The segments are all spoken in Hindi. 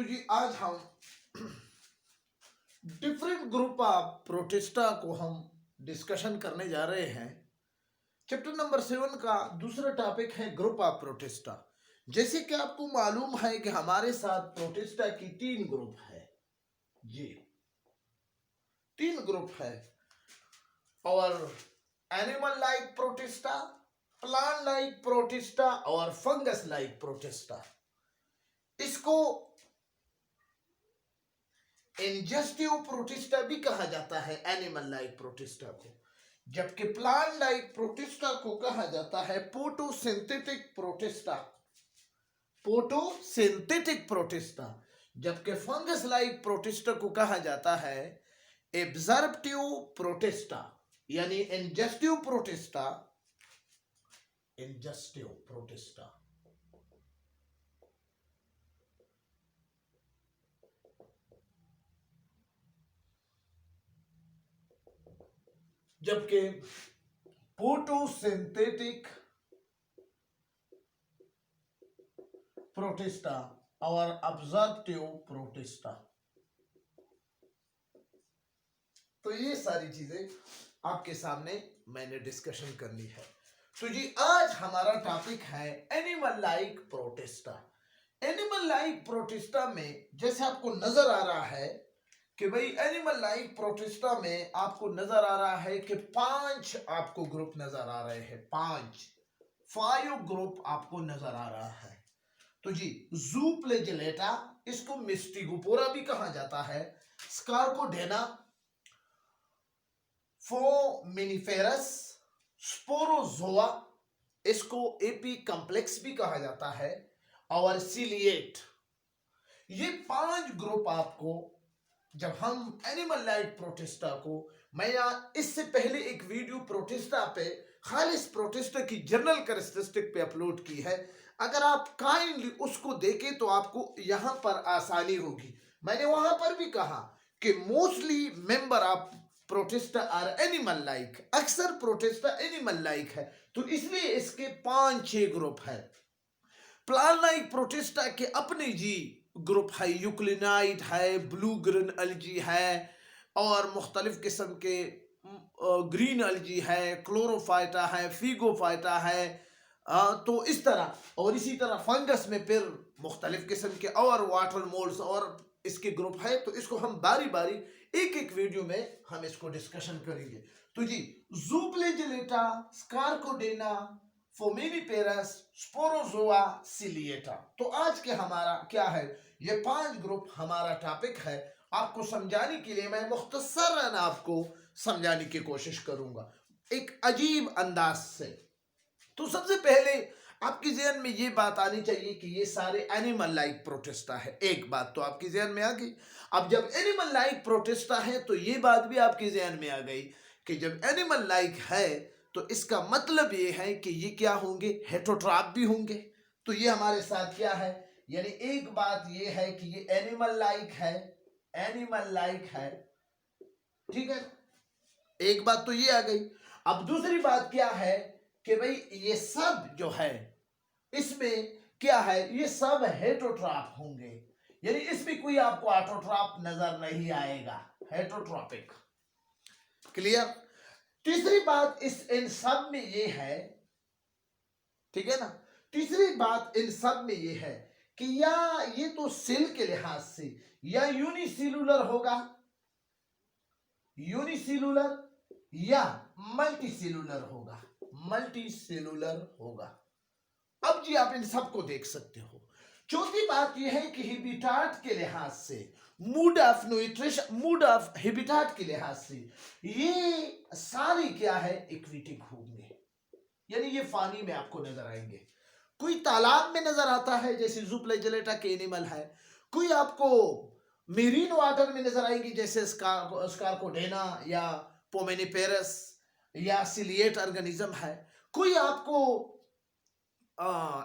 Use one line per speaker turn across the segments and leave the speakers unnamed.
तो जी आज हम डिफरेंट ग्रुप ऑफ प्रोटिस्टा को हम डिस्कशन करने जा रहे हैं। चैप्टर नंबर 7 का दूसरा टॉपिक है ग्रुप ऑफ प्रोटिस्टा। जैसे कि आपको मालूम है कि हमारे साथ प्रोटिस्टा की 3 ग्रुप है जी, 3 ग्रुप है। और animal like protista, plant like protista और फंगस लाइक प्रोटिस्टा। इसको इंजेस्टिव प्रोटिस्टा भी कहा जाता है एनिमल लाइक प्रोटिस्टा को, जबकि प्लांट लाइक प्रोटिस्टा को कहा जाता है फोटोसिंथेटिक प्रोटिस्टा, फोटोसिंथेटिक प्रोटिस्टा। जबकि फंगस लाइक प्रोटिस्टा को कहा जाता है एब्जॉर्प्टिव प्रोटिस्टा, यानी इंजेस्टिव प्रोटिस्टा, इंजेस्टिव प्रोटिस्टा। जबकि फोटोसिंथेटिक प्रोटिस्टा और अब्जॉर्प्टिव प्रोटिस्टा। तो ये सारी चीजें आपके सामने मैंने डिस्कशन करनी है। तो जी आज हमारा टॉपिक है animal like protista. Animal like protista में जैसे आपको नजर आ रहा है कि भाई एनिमल लाइक प्रोटिस्टा में आपको नजर आ रहा है कि 5 आपको ग्रुप नजर आ रहे हैं, 5 ग्रुप आपको नजर आ रहा है। तो जी ज़ूफ्लैजिलेटा, इसको मिस्टिगोपोरा भी कहा जाता है, स्कार्कोडेना, फोमिनिफेरस, स्पोरोजोआ, इसको एपी कॉम्प्लेक्स भी कहा जाता है, और सिलिएट। ये 5 ग्रुप आपको, जब हम एनिमल लाइक प्रोटिस्टा को, मैं इससे पहले एक वीडियो प्रोटिस्टा पे, खालिस प्रोटिस्टा की जनरल कैरेक्टरिस्टिक पे अपलोड की है। अगर आप काइंडली उसको देखें तो आपको यहां पर आसानी होगी। मैंने वहां पर भी कहा कि mostly member of protista are animal like, अक्सर प्रोटिस्टा एनिमल लाइक है, तो इसलिए इसके 5-6 ग्रुप है। प्लांट लाइक प्रोटिस्टा के अपने जी ग्रुप है, यूक्लिनाइट है, ब्लू ग्रीन अल्जी है, और मुख्तलिफ किस्म के ग्रीन अल्जी है, क्लोरोफाइटा है, फिगोफाइटा है। तो इस तरह, और इसी तरह फंगस में फिर मुख्तलिफ किस्म के और वाटर मोल्ड्स और इसके ग्रुप है। तो इसको हम बारी बारी एक एक वीडियो में हम इसको डिस्कशन करेंगे। तो जी ज़ूफ्लैजिलेटा, स्कार्कोडेना, फोमिनिफेरस, स्पोरोजोआ, सिलिएटा। तो आज के हमारा क्या है, ये 5 ग्रुप हमारा टॉपिक है। आपको समझाने के लिए मैं मुख्तसरन आपको समझाने की कोशिश करूंगा एक अजीब अंदाज से। तो सबसे पहले आपकी ज़हन में ये बात आनी चाहिए कि ये सारे एनिमल लाइक प्रोटिस्टा है। एक बात तो आपकी ज़हन में आ गई। अब जब एनिमल लाइक प्रोटिस्टा है तो ये बात भी आपके ज़हन में आ गई कि जब एनिमल लाइक है तो इसका मतलब ये है कि ये क्या होंगे, हेटरोट्रॉप भी होंगे। तो ये हमारे साथ क्या है, यानी एक बात ये है कि ये एनिमल लाइक है, एनिमल लाइक है, ठीक है। एक बात तो ये आ गई। अब दूसरी बात क्या है कि भाई ये सब जो है इसमें क्या है, ये सब हेटरोट्रॉप होंगे, यानी इसमें कोई आपको ऑटोट्रॉप नजर नहीं आएगा, हेटरोट्रॉपिक। क्लियर। तीसरी बात इन सब में ये है, ठीक है ना, तीसरी बात इन सब में ये है कि या ये तो सेल के लिहाज से या यूनिसेलुलर होगा, यूनिसेलुलर, या मल्टीसेलुलर होगा, मल्टीसेलुलर होगा। अब जी आप इन सबको देख सकते हो। चौथी बात यह है कि हैबिटाट के लिहाज से, mood off nutrition, mood off habitat के लिहाज से ये सारे क्या है, इक्विटिक होंगे, यानी ये पानी में आपको नजर आएंगे। कोई तालाब में नजर आता है जैसे ज़ूफ्लैजिलेटा के एनिमल है, कोई आपको मेरीन वाटर में नजर आएगी जैसे स्कार्कोडेना या फोमिनिफेरस या सिलिएट ऑर्गेनिज्म है, कोई आपको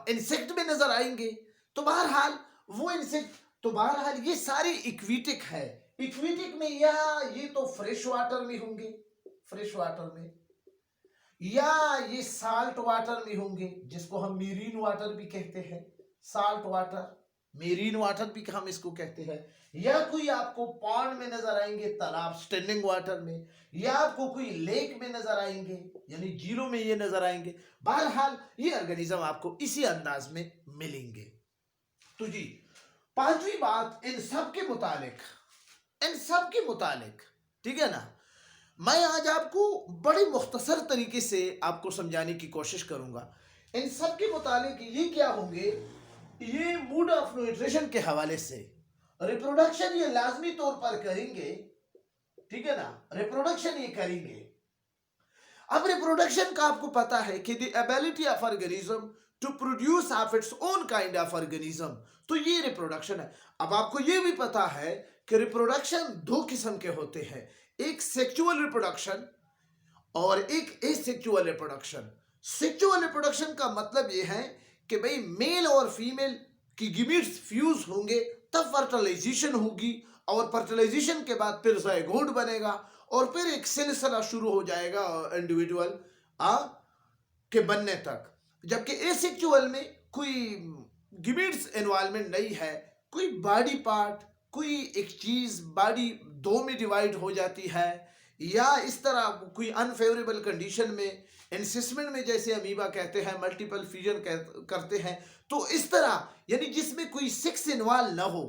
इंसेक्ट में नजर आएंगे। तो बहरहाल वो इंसेक्ट, तो बहरहाल ये सारे इक्विटिक है। इक्विटिक में या ये तो फ्रेश वाटर में होंगे, फ्रेश वाटर में, या ये साल्ट वाटर में होंगे जिसको हम मेरीन वाटर भी कहते हैं, साल्ट वाटर, मेरीन वाटर भी हम इसको कहते हैं, या कोई आपको पॉन्ड में नजर आएंगे, तालाब स्टैंडिंग वाटर में, या आपको कोई लेक में नजर आएंगे, यानी झीलों में ये नजर आएंगे। बहरहाल ये ऑर्गेनिज्म आपको इसी अंदाज में मिलेंगे। तो जी पांचवी बात इन सब के मुतालिक, ठीक है ना, मैं आज आपको बड़े मुख्तसर तरीके से आपको समझाने की कोशिश करूंगा। इन सब के मुतालिक ये क्या होंगे, ये मोड ऑफ न्यूट्रिशन के हवाले से रिप्रोडक्शन ये लाजमी तौर पर करेंगे, ठीक है ना, रिप्रोडक्शन ये करेंगे। अब रिप्रोडक्शन का आपको पता है कि the ability of organism to produce of its own kind of organism, तो ये रिप्रोडक्शन है। अब आपको ये भी पता है कि रिप्रोडक्शन दो किस्म के होते हैं, एक सेक्सुअल रिप्रोडक्शन और एक एसेक्सुअल रिप्रोडक्शन। सेक्सुअल रिप्रोडक्शन का मतलब ये है कि भाई मेल और फीमेल की गिमिट्स फ्यूज होंगे, तब फर्टिलाइजेशन होगी, और फर्टिलाइजेशन के बाद फिर ज़ायगोट बनेगा, और फिर एक सिलसिला शुरू हो जाएगा इंडिविजुअल के बनने तक। जबकि एसेक्सुअल में कोई गिमिट्स इन्वॉल्वमेंट नहीं है, कोई बॉडी पार्ट, कोई एक चीज बॉडी दो में डिवाइड हो जाती है, या इस तरह कोई अनफेवरेबल कंडीशन में एनसिसमेंट में, जैसे अमीबा कहते हैं, मल्टीपल फ्यूजन करते हैं, तो इस तरह यानी जिसमें कोई सेक्स इन्वॉल्व ना हो,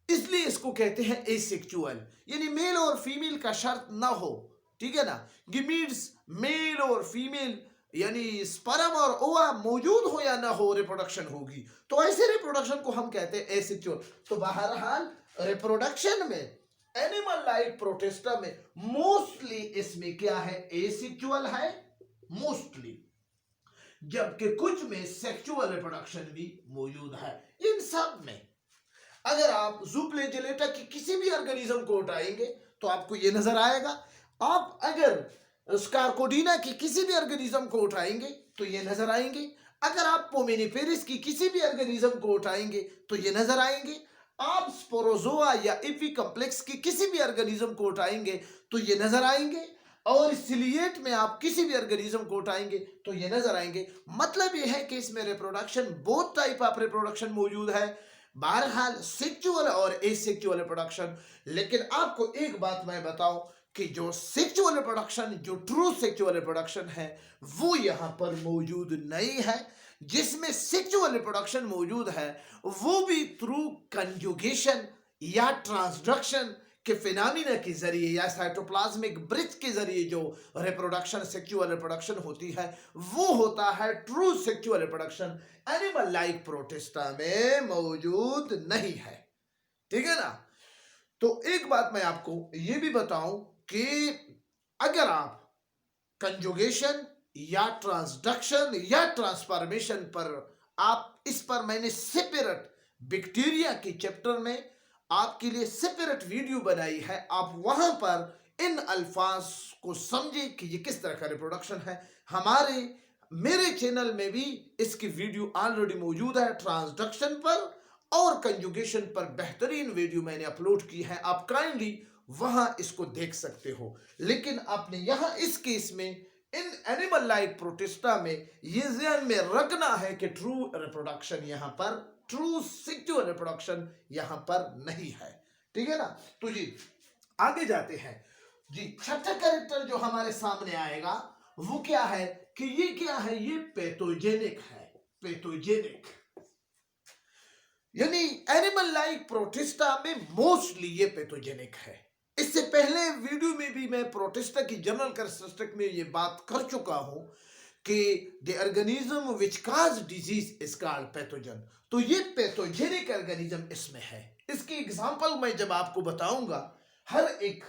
इसलिए इसको कहते हैं एसेक्सुअल, यानी मेल और फीमेल का शर्त ना हो, ठीक है ना, गिमिट्स मेल और फीमेल यानी स्पर्म और ओवा मौजूद हो या ना हो, रिप्रोडक्शन होगी, तो ऐसे रिप्रोडक्शन को हम कहते हैं एसेक्सुअल। तो बहरहाल रिप्रोडक्शन में एनिमल लाइक प्रोटिस्टा में मोस्टली इसमें क्या है, एसेक्सुअल है मोस्टली, जबकि कुछ में सेक्सुअल रिप्रोडक्शन भी मौजूद है। इन सब में अगर आप ज़ूफ्लैजेलेटा की किसी भी ऑर्गेनिज्म को उठाएंगे तो आपको ये नजर आएगा, आप अगर स्कारकोडीना की किसी भी ऑर्गेनिज्म को उठाएंगे तो ये नजर आएंगे, अगर आप पोमेनिफेरस की किसी भी ऑर्गेनिज्म को उठाएंगे तो ये नजर आएंगे, आप स्पोरोजोआ या एपी कॉम्प्लेक्स की किसी भी ऑर्गेनिज्म को उठाएंगे तो ये नजर आएंगे, और सिलिएट में आप किसी भी ऑर्गेनिज्म को उठाएंगे तो ये नजर आएंगे। मतलब ये है कि इसमें reproduction both type of reproduction मौजूद है, बहरहाल सेक्सुअल और एसेक्सुअल रिप्रोडक्शन। लेकिन आपको एक बात मैं बताऊं कि जो सेक्सुअल रिप्रोडक्शन, जो ट्रू सेक्सुअल रिप्रोडक्शन है, वो यहां पर मौजूद नहीं है। जिसमें सेक्सुअल रिप्रोडक्शन मौजूद है वो भी थ्रू कंजुगेशन या ट्रांसडक्शन के फिनोमिना के जरिए या साइटोप्लाज्मिक ब्रिज के जरिए जो रिप्रोडक्शन, सेक्सुअल रिप्रोडक्शन होती है, वो होता है true sexual reproduction. Animal like protista में मौजूद नहीं है, ठीक है ना। तो एक बात मैं आपको ये भी बताऊं कि अगर आप कंजुगेशन या ट्रांसडक्शन या ट्रांसफॉर्मेशन पर, आप इस पर मैंने सेपरेट बैक्टीरिया के चैप्टर में आपके लिए सेपरेट वीडियो बनाई है, आप वहां पर इन अल्फाज को समझे कि ये किस तरह का रिप्रोडक्शन है। मेरे चैनल में भी इसकी वीडियो ऑलरेडी मौजूद है, ट्रांसडक्शन पर और कंजुगेशन पर बेहतरीन वीडियो मैंने अपलोड की है, आप काइंडली वहां इसको देख सकते हो। लेकिन आपने यहां इस केस में इन एनिमल लाइक प्रोटिस्टा में ये ध्यान में रखना है कि ट्रू रिप्रोडक्शन यहां पर, ट्रू सेक्सुअल रिप्रोडक्शन यहां पर नहीं है, ठीक है ना। तो जी आगे जाते हैं जी। छठा कैरेक्टर जो हमारे सामने आएगा वो क्या है कि ये क्या है, ये पैथोजेनिक है, पैथोजेनिक यानी एनिमल लाइक प्रोटिस्टा में मोस्टली ये पैथोजेनिक है। इससे पहले वीडियो में भी मैं प्रोटिस्टा की जनरल कैरेक्टरिस्टिक में ये बात कर चुका हूं कि the organism which cause disease is called pathogen, तो ये पैथोजेनिक ऑर्गेनिज्म इसमें है। इसकी एग्जांपल मैं जब आपको बताऊंगा हर एक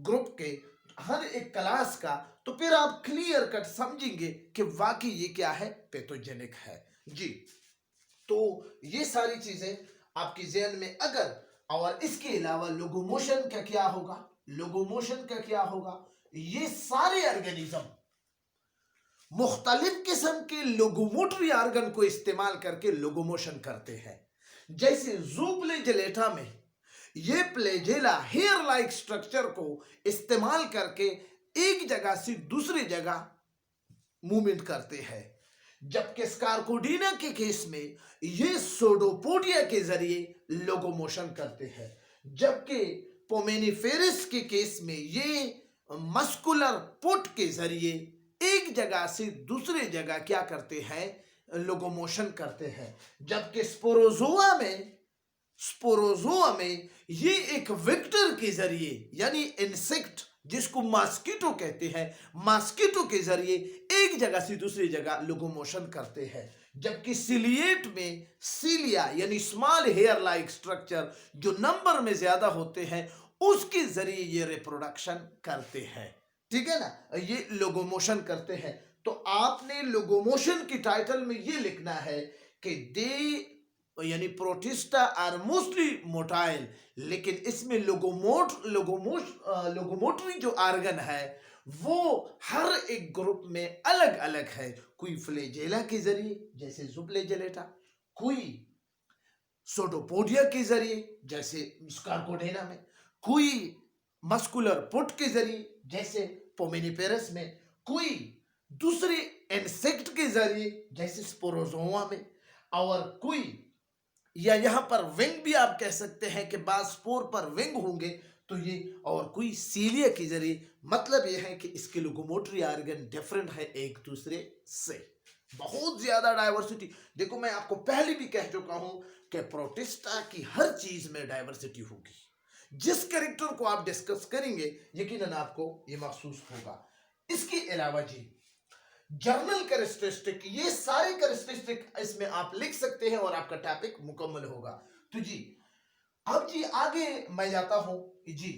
ग्रुप के, हर एक क्लास का, तो फिर आप क्लियर कट समझेंगे कि वाकई ये क्या है, पैथोजेनिक है जी। तो ये सारी चीजें आपकी ज़हन में अगर, और इसके अलावा लोकोमोशन का क्या होगा, लोकोमोशन का क्या होगा, ये सारे ऑर्गेनिज्म मुख्तलिफ किस्म के लोकोमोटरी ऑर्गन को इस्तेमाल करके लोकोमोशन करते हैं। जैसे ज़ूफ्लैजेलेटा में ये फ्लैजेला हेयर लाइक स्ट्रक्चर को इस्तेमाल करके एक जगह से दूसरी जगह मूवमेंट करते हैं, जबकि स्कारकोडीना के केस में ये सोडोपोडिया के जरिए लोकोमोशन करते हैं, जबकि पोमेनिफेरस के केस में ये मस्कुलर पुट के जरिए एक जगह से दूसरे जगह क्या करते हैं, लोकोमोशन करते हैं। जबकि स्पोरोजोआ में ये एक वेक्टर के जरिए यानी इंसेक्ट जिसको मॉस्किटो कहते हैं, मॉस्किटो के जरिए एक जगह से दूसरी जगह लोकोमोशन करते हैं। जबकि सिलिएट में सिलिया यानी स्मॉल हेयर लाइक स्ट्रक्चर जो नंबर में ज्यादा होते हैं उसके जरिए ये रिप्रोडक्शन करते हैं। ठीक है ना, ये लोकोमोशन करते हैं। तो आपने लोकोमोशन की टाइटल में ये लिखना है कि दे यानी प्रोटिस्टा आर मोस्टली मोटाइल, लेकिन इसमें लोकोमोटरी जो आर्गन है वो हर एक ग्रुप में अलग अलग है। कोई फ्लैजेला के जरिए जैसे ज़ुफ्लैजेलेटा, कोई सोडोपोडिया के जरिए जैसे स्कारकोडेना में, कोई मस्कुलर पुट के जरिए जैसे पोमेनिपेरस में, कोई दूसरे इंसेक्ट के जरिए जैसे स्पोरोजोआ में, और कोई या यहां पर विंग भी आप कह सकते हैं कि बाज स्पोर पर विंग होंगे तो ये, और कोई सीलिया के जरिए। मतलब यह है कि इसके लोकोमोटरी ऑर्गन डिफरेंट है एक दूसरे से, बहुत ज्यादा डाइवर्सिटी। देखो मैं आपको पहले भी कह चुका हूं कि प्रोटिस्टा की हर चीज में डाइवर्सिटी होगी। जिस कैरेक्टर को आप डिस्कस करेंगे यकीनन आपको ये महसूस होगा। इसके अलावा जी जर्नल कैरेक्टरिस्टिक, ये सारे कैरेक्टरिस्टिक इसमें आप लिख सकते हैं और आपका टॉपिक मुकम्मल होगा। तो जी अब जी आगे मैं जाता हूं जी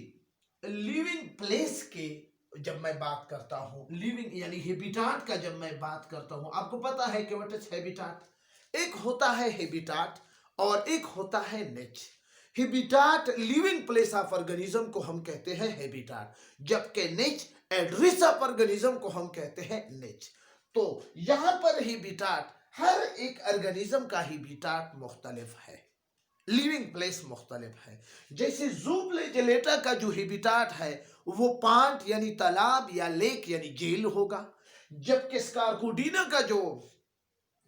लिविंग प्लेस के। जब मैं बात करता हूं लिविंग यानी हैबिटाट का, जब मैं बात करता हूं, आपको पता है कि व्हाट इज हैबिटाट। एक होता है हैबिटाट और एक होता है निच। Habitat living place of organism को हम कहते हैं हैबिटाट, जबकि निच एड्रेस ऑफ ऑर्गेनिज्म को हम कहते हैं निच। तो यहां पर हैबिटाट, हर एक ऑर्गेनिज्म का हैबिटाट मुख्तलिफ है, लिविंग प्लेस मुख्तलिफ है। जैसे ज़ूफ्लैजेलेटा का जो हैबिटाट है वो पांट यानी तालाब या लेक यानी जेल होगा, जबकि स्कारकोडीना का जो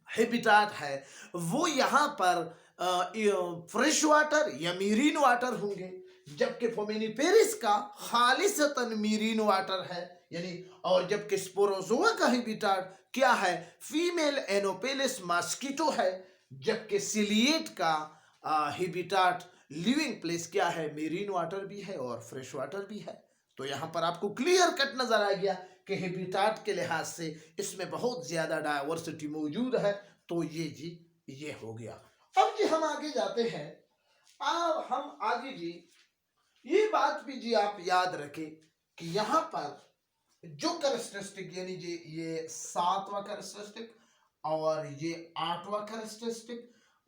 हैबिटाट है वो यहाँ पर फ्रेश वाटर या मीरीन वाटर होंगे, जबकि फोमेनिपेरिस का खालिसतन मीरीन वाटर है यानी, और जबकि स्पोरोजोआ का हैबिटाट क्या है, फीमेल एनोपेलिस मॉस्किटो है, जबकि सिलिएट का हैबिटाट लिविंग प्लेस क्या है, मेरीन वाटर भी है और फ्रेश वाटर भी है। तो यहाँ पर आपको क्लियर कट नजर आ गया कि हैबिटाट के लिहाज से इसमें बहुत ज्यादा डाइवर्सिटी मौजूद है। तो ये हो गया। अब जी हम आगे जाते हैं। अब हम आगे जी ये बात भी जी आप याद रखें कि यहाँ पर जो कैरेक्टरिस्टिक यानी जी ये 7वां कैरेक्टरिस्टिक और ये 8वां कैरेक्टरिस्टिक,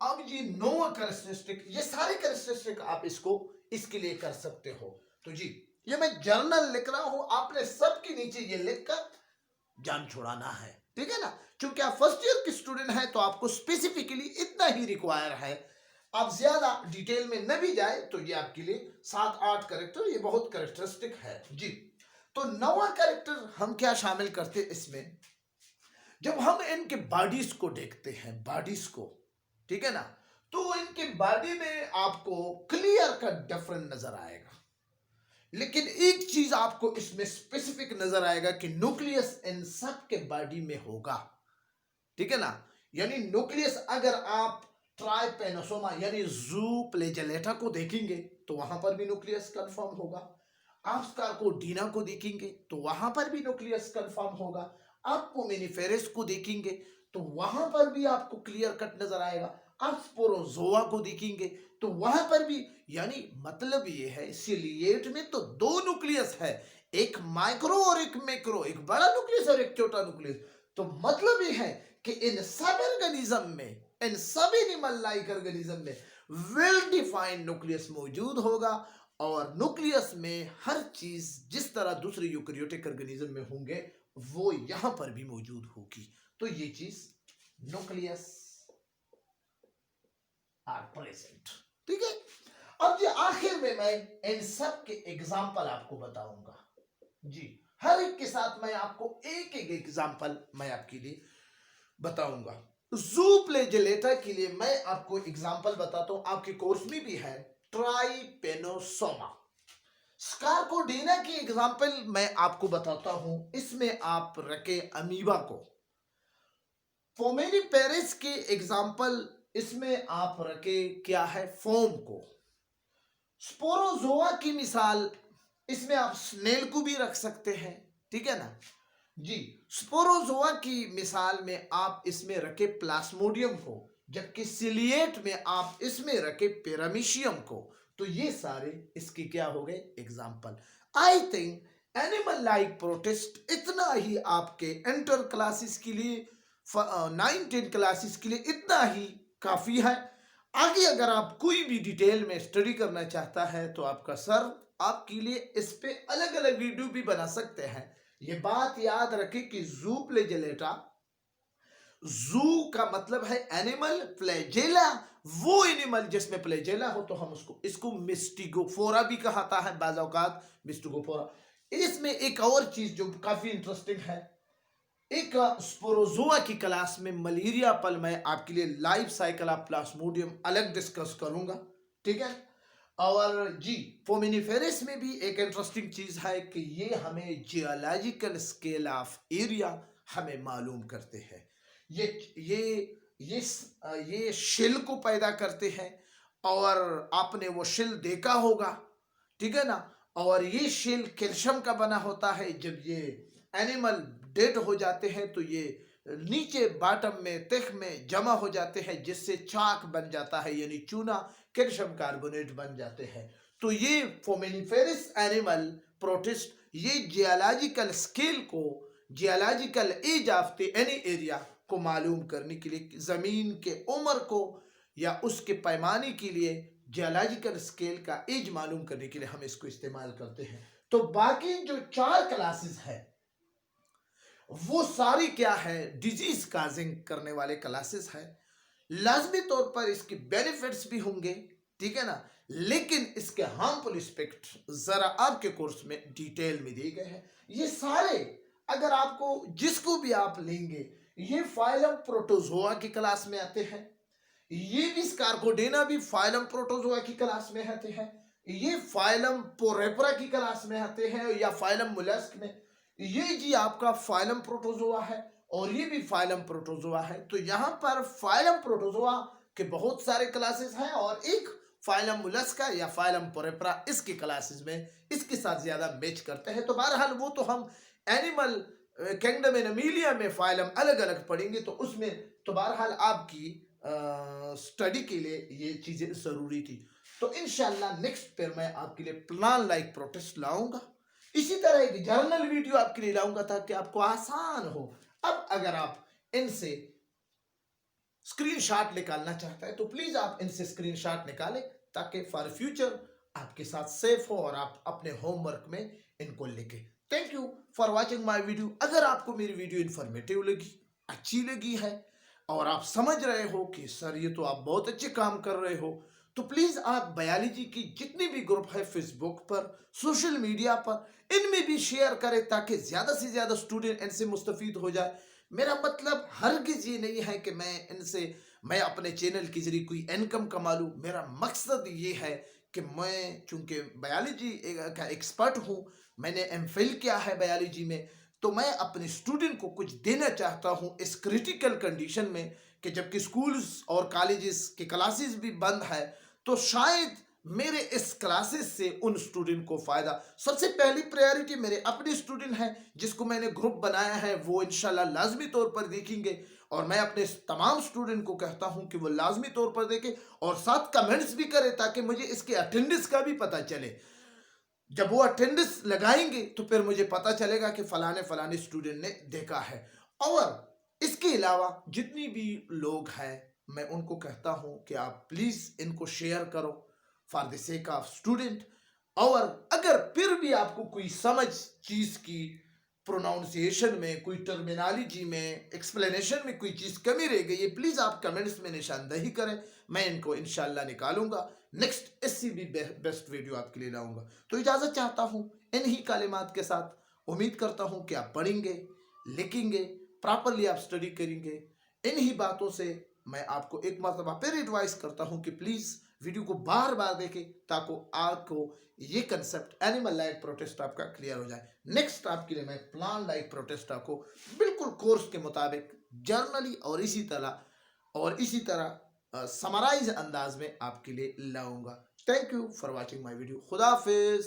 अब जी 9वां कैरेक्टरिस्टिक, ये सारे कैरेक्टरिस्टिक आप इसको इसके लिए कर सकते हो। तो जी ये मैं जर्नल लिख रहा हूं, आपने सबके नीचे ये लिखकर जान छुड़ाना है, ठीक है ना। क्योंकि आप फर्स्ट ईयर के स्टूडेंट हैं तो आपको स्पेसिफिकली इतना ही रिक्वायर है, आप ज्यादा डिटेल में न भी जाए तो ये आपके लिए 7-8 कैरेक्टर, ये बहुत कैरेक्टरिस्टिक है जी। तो 9वां कैरेक्टर हम क्या शामिल करते इसमें, जब हम इनके बॉडीज को देखते हैं, बॉडीज को, ठीक है ना, तो इनके बॉडी में आपको क्लियर कट डिफरेंट नजर आएगा। लेकिन एक चीज आपको इसमें स्पेसिफिक नजर आएगा कि न्यूक्लियस इन सब के बॉडी में होगा, ठीक है ना। यानी न्यूक्लियस अगर आप ट्राइपेनोसोमा यानी ज़ूफ्लैजेलेटा को देखेंगे तो वहां पर भी न्यूक्लियस कंफर्म होगा। आप स्कारकोडीना को देखेंगे तो वहां पर भी न्यूक्लियस कंफर्म होगा। आप पोमेनिफेरस को देखेंगे तो वहां पर भी आपको क्लियर कट नजर आएगा। आप स्पोरोजोआ को देखेंगे तो वहां पर भी, यानी मतलब ये है सिलिएट में तो 2 न्यूक्लियस है, एक माइक्रो और एक मैक्रो, एक बड़ा न्यूक्लियस और एक छोटा न्यूक्लियस। तो मतलब ये है कि इन सब ऑर्गेनिज्म में, इन सब एनिमल लाइक ऑर्गेनिज्म में वेल डिफाइंड न्यूक्लियस मौजूद होगा, और न्यूक्लियस में हर चीज जिस तरह दूसरे यूकेरियोटिक ऑर्गेनिज्म में होंगे वो यहां पर भी मौजूद होगी। तो ये चीज न्यूक्लियस आर प्रेजेंट, ठीक है। अब जी आखिर में मैं इन सब के एग्जाम्पल आपको बताऊंगा जी, हर एक के साथ मैं आपको एक एक एग्जाम्पल मैं आपके लिए बताऊंगा। जू फ्लैजेलेटा के लिए मैं आपको एग्जांपल बताता हूं, आपके कोर्स में भी है, ट्राइपेनोसोमा। स्कार्कोडेना की एग्जांपल मैं आपको बताता हूं, इसमें आप रखे अमीबा को। फोमेनिपेरिस की एग्जांपल इसमें आप रखे क्या है, फोम को। स्पोरोजोआ की मिसाल इसमें आप स्नेल को भी रख सकते हैं, ठीक है ना जी। स्पोरोजोआ की मिसाल में आप इसमें रखे प्लास्मोडियम को, जबकि सिलिएट में आप इसमें रखे पेरामीशियम को। तो ये सारे इसके क्या हो गए, example. I think animal like protist इतना ही आपके इंटर क्लासेस के लिए, 9-10 क्लासेस के लिए इतना ही काफी है। आगे अगर आप कोई भी डिटेल में स्टडी करना चाहता है तो आपका सर आपके लिए इस पे अलग अलग वीडियो भी बना सकते हैं। ये बात याद रखें कि जू फ्लैजेलेटा, जू का मतलब है एनिमल, फ्लैजेला वो एनिमल जिसमें फ्लैजेला हो, तो हम इसको मिस्टिगोफोरा भी कहता है बाज़ औक़ात, मिस्टिगोफोरा। इसमें एक और चीज जो काफी इंटरेस्टिंग है, एक स्पोरोजोआ की क्लास में मलेरिया पल मैं आपके लिए लाइफ साइकिल ऑफ प्लास्मोडियम अलग डिस्कस करूंगा, ठीक है। और जी फोमिनिफेरस में भी एक इंटरेस्टिंग चीज है कि ये हमें जियोलॉजिकल स्केल ऑफ एरिया हमें मालूम करते हैं। ये ये ये ये शिल को पैदा करते हैं, और आपने वो शिल देखा होगा, ठीक है ना। और ये शिल कैल्शियम का बना होता है। जब ये एनिमल डेड हो जाते हैं तो ये नीचे बॉटम में तह में जमा हो जाते हैं, जिससे चाक बन जाता है, यानी चूना, कैल्शियम कार्बोनेट बन जाते हैं। तो ये फोमेनिफेरस एनिमल प्रोटिस्ट ये जियोलॉजिकल स्केल को, geological age of the any area को मालूम करने के लिए, जमीन के उम्र को या उसके पैमाने के लिए, जियोलॉजिकल स्केल का एज मालूम करने के लिए हम इसको इस्तेमाल करते हैं। तो बाकी जो 4 क्लासेस है वो सारी क्या है, डिजीज काजिंग करने वाले क्लासेस है। लाजमी तौर पर इसके बेनिफिट्स भी होंगे, ठीक है ना, लेकिन इसके हार्मफुल एस्पेक्ट जरा आपके कोर्स में डिटेल में दिए गए हैं। ये सारे अगर आपको जिसको भी आप लेंगे, ये फाइलम प्रोटोजोआ की क्लास में आते हैं, ये भी स्कार्कोडेना भी फाइलम प्रोटोजोआ की क्लास में आते हैं, ये फाइलम पोरेपरा की क्लास में आते हैं, या फाइलम मोलस्क में। ये जी आपका फाइलम प्रोटोजोआ है, और ये भी फाइलम प्रोटोजोआ है। तो यहाँ पर फाइलम प्रोटोजोआ के बहुत सारे क्लासेस हैं, और एक फाइलम मोलस्का या फाइलम पोरेपरा इसकी क्लासेस में इसके साथ ज्यादा मैच करते हैं। तो बहरहाल वो तो हम एनिमल किंगडम एनिमलिया में फाइलम अलग अलग पढ़ेंगे, तो उसमें तो बहरहाल आपकी स्टडी के लिए ये चीजें जरूरी थी। तो इंशाल्लाह नेक्स्ट पर मैं आपके लिए प्लान लाइक प्रोटेस्ट लाऊंगा, इसी तरह एक जर्नल वीडियो आपके लिए लाऊंगा ताकि आपको आसान हो। अब अगर आप इनसे स्क्रीनशॉट निकालना चाहता है तो प्लीज आप इनसे स्क्रीनशॉट निकालें, ताकि फॉर फ्यूचर आपके साथ सेफ हो और आप अपने होमवर्क में इनको लिखें। Thank you for watching my video. अगर आपको मेरी वीडियो इंफॉर्मेटिव लगी, अच्छी लगी है, और आप समझ रहे हो कि सर ये तो आप बहुत अच्छे काम कर रहे हो, तो प्लीज आप बायोलॉजी की जितनी भी ग्रुप है फेसबुक पर, सोशल मीडिया पर, इनमें भी शेयर करें ताकि ज्यादा से ज्यादा स्टूडेंट इनसे मुस्तफीद हो जाए। मेरा मतलब हरगिज ये नहीं है कि मैं अपने चैनल के जरिए कोई इनकम कमा लूँ। मेरा मकसद ये है कि मैं चूंकि बायोलॉजी का एक्सपर्ट हूँ, मैंने एमफिल किया है बायोलॉजी में, तो मैं अपने स्टूडेंट को कुछ देना चाहता हूँ इस क्रिटिकल कंडीशन में कि जबकि स्कूल्स और कॉलेजेस के क्लासेस भी बंद है, तो शायद मेरे इस क्लासेस से उन स्टूडेंट को फायदा। सबसे पहली प्रायोरिटी मेरे अपने स्टूडेंट हैं जिसको मैंने ग्रुप बनाया है, वो इंशाल्लाह लाजमी तौर पर देखेंगे, और मैं अपने तमाम स्टूडेंट को कहता हूं कि वो लाजमी तौर पर देखें और साथ कमेंट्स भी करें ताकि मुझे इसके अटेंडेंस का भी पता चले। जब वो अटेंडेंस लगाएंगे तो फिर मुझे पता चलेगा कि फलाने फलाने स्टूडेंट ने देखा है। और इसके अलावा जितनी भी लोग हैं मैं उनको कहता हूं कि आप प्लीज इनको शेयर करो for the sake of student. और अगर फिर भी आपको कोई समझ चीज की प्रोनाउंसिएशन में, कोई टर्मिनोलॉजी में, एक्सप्लेनेशन में कोई चीज कमी रह गई है, प्लीज आप कमेंट्स में निशानदही करें, मैं इनको इंशाल्लाह निकालूंगा। नेक्स्ट इससे भी बेस्ट वीडियो आपके लिए लाऊंगा। तो इजाजत चाहता हूं इन्हीं कालिमात के साथ। उम्मीद करता हूं कि आप पढ़ेंगे, लिखेंगे, प्रॉपरली आप स्टडी करेंगे। इन्हीं बातों से मैं आपको एक मरतबा फिर एडवाइस करता हूं कि प्लीज वीडियो को बार बार देखें ताकि आपको ये कंसेप्ट एनिमल लाइक प्रोटेस्ट आपका क्लियर हो जाए। नेक्स्ट आपके लिए मैं प्लांट लाइक प्रोटेस्ट को बिल्कुल कोर्स के मुताबिक जर्नली और इसी तरह समराइज अंदाज में आपके लिए लाऊंगा। Thank you for watching my video. खुदा हाफिज।